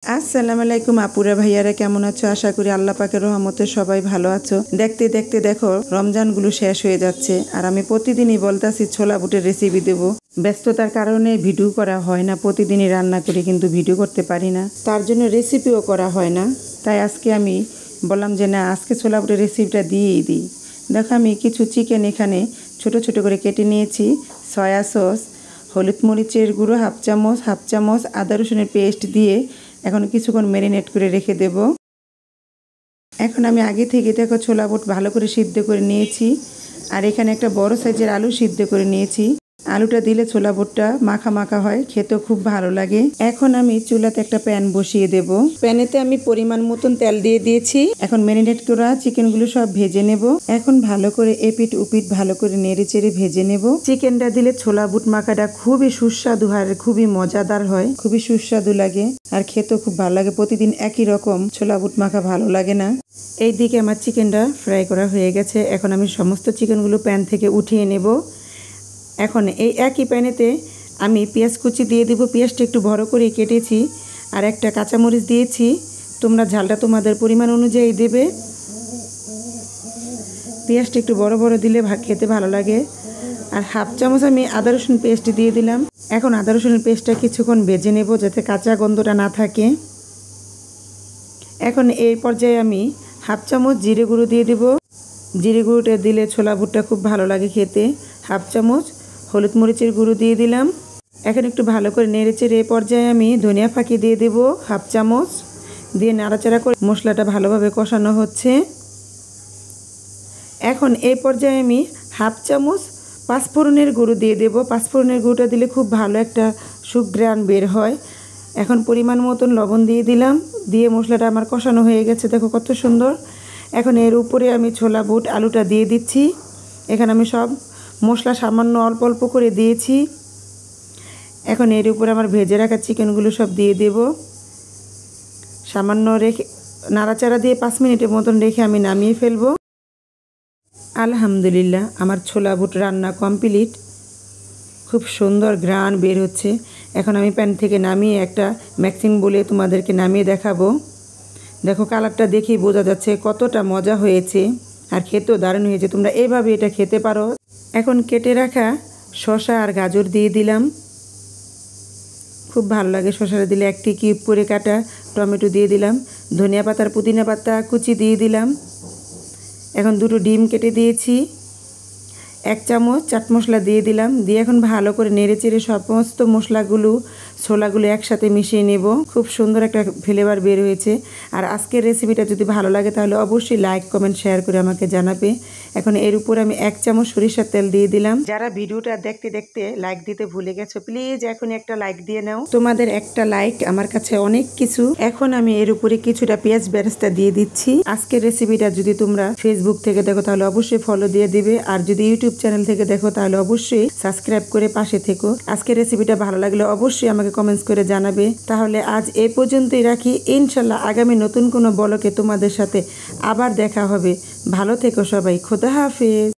আসসালামু আলাইকুম আপুরা ভাইয়ারা, কেমন আছো? আশা করি আল্লাহ পাকের রহমতে সবাই ভালো আছো। দেখতে দেখতে দেখো রমজানগুলো শেষ হয়ে যাচ্ছে, আর আমি প্রতিদিনই বলতাছি ছোলা বুটের রেসিপি দেবো। ব্যস্ততার কারণে ভিডিও করা হয় না, প্রতিদিনই রান্না করি কিন্তু ভিডিও করতে পারি না, তার জন্য রেসিপিও করা হয় না। তাই আজকে আমি বললাম যে না, আজকে ছোলা বুটের রেসিপিটা দিয়েই দিই। দেখো আমি কিছু চিকেন এখানে ছোট ছোট করে কেটে নিয়েছি। সয়া সস, হলুদ মরিচের গুঁড়ো হাফ চামচ, আদা রসুনের পেস্ট দিয়ে এখন কিছুক্ষণ ম্যারিনেট করে রেখে দেব। এখন আমি আগে থেকে দেখো ছোলা বুট ভালো করে সিদ্ধ করে নিয়েছি, আর এখানে একটা বড় সাইজের আলু সিদ্ধ করে নিয়েছি। আলুটা দিলে ছোলা বুটটা মাখা মাখা হয়, খেতেও খুব ভালো লাগে। এখন আমি চুলাতে একটা প্যান বসিয়ে দেব। প্যানেতে আমি পরিমাণ মতন তেল দিয়ে দিয়েছি। এখন ম্যারিনেট করা চিকেনগুলো সব ভেজে নেব। এখন ভালো করে এপিট উপিট ভালো করে নেড়ে চেড়ে ভেজে নেব। চিকেনটা দিলে ছোলা বুট মাখাটা খুবই সুস্বাদু হয়, খুবই মজাদার হয়, খুবই সুস্বাদু লাগে, আর খেতেও খুব ভালো লাগে। প্রতিদিন একই রকম ছোলা বুট মাখা ভালো লাগে না। এই দিকে আমার চিকেনটা ফ্রাই করা হয়ে গেছে। এখন আমি সমস্ত চিকেনগুলো প্যান থেকে উঠিয়ে নেব। এখন এই একই প্যানেতে আমি পেঁয়াজ কুচি দিয়ে দেবো। পেঁয়াজটা একটু বড় করে কেটেছি, আর একটা কাঁচামরিচ দিয়েছি। তোমরা ঝালটা তোমাদের পরিমাণ অনুযায়ী দেবে। পেঁয়াজটা একটু বড় বড় দিলে খেতে ভালো লাগে। আর হাফ চামচ আমি আদা রসুন পেস্ট দিয়ে দিলাম। এখন আদা রসুনের পেস্টটা কিছুক্ষণ ভেজে নেব যাতে কাঁচা গন্ধটা না থাকে। এখন এই পর্যায়ে আমি হাফ চামচ জিরে গুঁড়ো দিয়ে দেব। জিরে গুঁড়োটা দিলে ছোলা বুটটা খুব ভালো লাগে খেতে। হাফ চামচ হলুদ মরিচের গুঁড়ো দিয়ে দিলাম। এখন একটু ভালো করে নেড়েচেড়ে এই পর্যায়ে আমি ধনিয়া ফাঁকি দিয়ে দেব হাফ চামচ, দিয়ে নাড়াচাড়া করে মশলাটা ভালোভাবে কষানো হচ্ছে। এখন এই পর্যায়ে আমি হাফ চামচ পাঁচফোড়নের গুঁড়ো দিয়ে দেব। পাঁচফোড়নের গুঁড়োটা দিলে খুব ভালো একটা সুঘ্রাণ বের হয়। এখন পরিমাণ মতন লবণ দিয়ে দিলাম, দিয়ে মশলাটা আমার কষানো হয়ে গেছে, দেখো কত সুন্দর। এখন এর উপরে আমি ছোলা বুট আলুটা দিয়ে দিচ্ছি। এখানে আমি সব মশলা সামান্য অল্প অল্প করে দিয়েছি। এখন এর উপরে আমার ভেজে রাখা চিকেনগুলো সব দিয়ে দেব। সামান্য রেখে নাড়াচাড়া দিয়ে 5 মিনিটের মতন রেখে আমি নামিয়ে ফেলবো। আলহামদুলিল্লাহ, আমার ছোলা বুট রান্না কমপ্লিট। খুব সুন্দর ঘ্রাণ বের হচ্ছে। এখন আমি প্যান থেকে নামিয়ে একটা মিক্সিং বলে তোমাদেরকে নামিয়ে দেখাবো। দেখো কালারটা দেখেই বোঝা যাচ্ছে কতটা মজা হয়েছে, আর খেতেও দারুণ হয়েছে। তোমরা এইভাবে এটা খেতে পারো। এখন কেটে রাখা শসা আর গাজর দিয়ে দিলাম, খুব ভালো লাগে শসাটা দিলে। একটি কিউব করে কাটা টমেটো দিয়ে দিলাম। ধনিয়া পাতা আর পুদিনা পাতা কুচি দিয়ে দিলাম। এখন 2টো ডিম কেটে দিয়েছি। 1 চামচ চাট মশলা দিয়ে দিলাম। দিয়ে এখন ভালো করে নেড়েচেড়ে সমস্ত মশলাগুলো ছোলাগুলো একসাথে মিশিয়ে নেব। খুব সুন্দর একটা ফ্লেভার বের হয়েছে। আর আজকের রেসিপিটা যদি ভালো লাগে তাহলে অবশ্যই লাইক কমেন্ট শেয়ার করে আমাকে জানাবে। এখন এর উপর আমি 1 চামচ সরিষার তেল দিয়ে দিলাম। যারা ভিডিওটা দেখতে দেখতে লাইক দিতে ভুলে গেছো, প্লিজ এখন একটা লাইক দিয়ে নাও। তোমাদের একটা লাইক আমার কাছে অনেক কিছু। এখন আমি এর উপরে কিছুটা পেঁয়াজ বেরেস্তা দিয়ে দিচ্ছি। আজকের রেসিপিটা যদি তোমরা ফেসবুক থেকে দেখো তাহলে অবশ্যই ফলো দিয়ে দিবে, আর যদি ইউটিউব চ্যানেল থেকে দেখো তাহলে অবশ্যই সাবস্ক্রাইব করে পাশে থেকো। আজকের রেসিপিটা ভালো লাগলে অবশ্যই আমাকে কমেন্টস করে জানাবে। তাহলে আজ এই পর্যন্তই রাখি। ইনশাল্লাহ আগামী নতুন কোনো ব্লগে তোমাদের সাথে আবার দেখা হবে। ভালো থেকো সবাই। খোদা হাফেজ।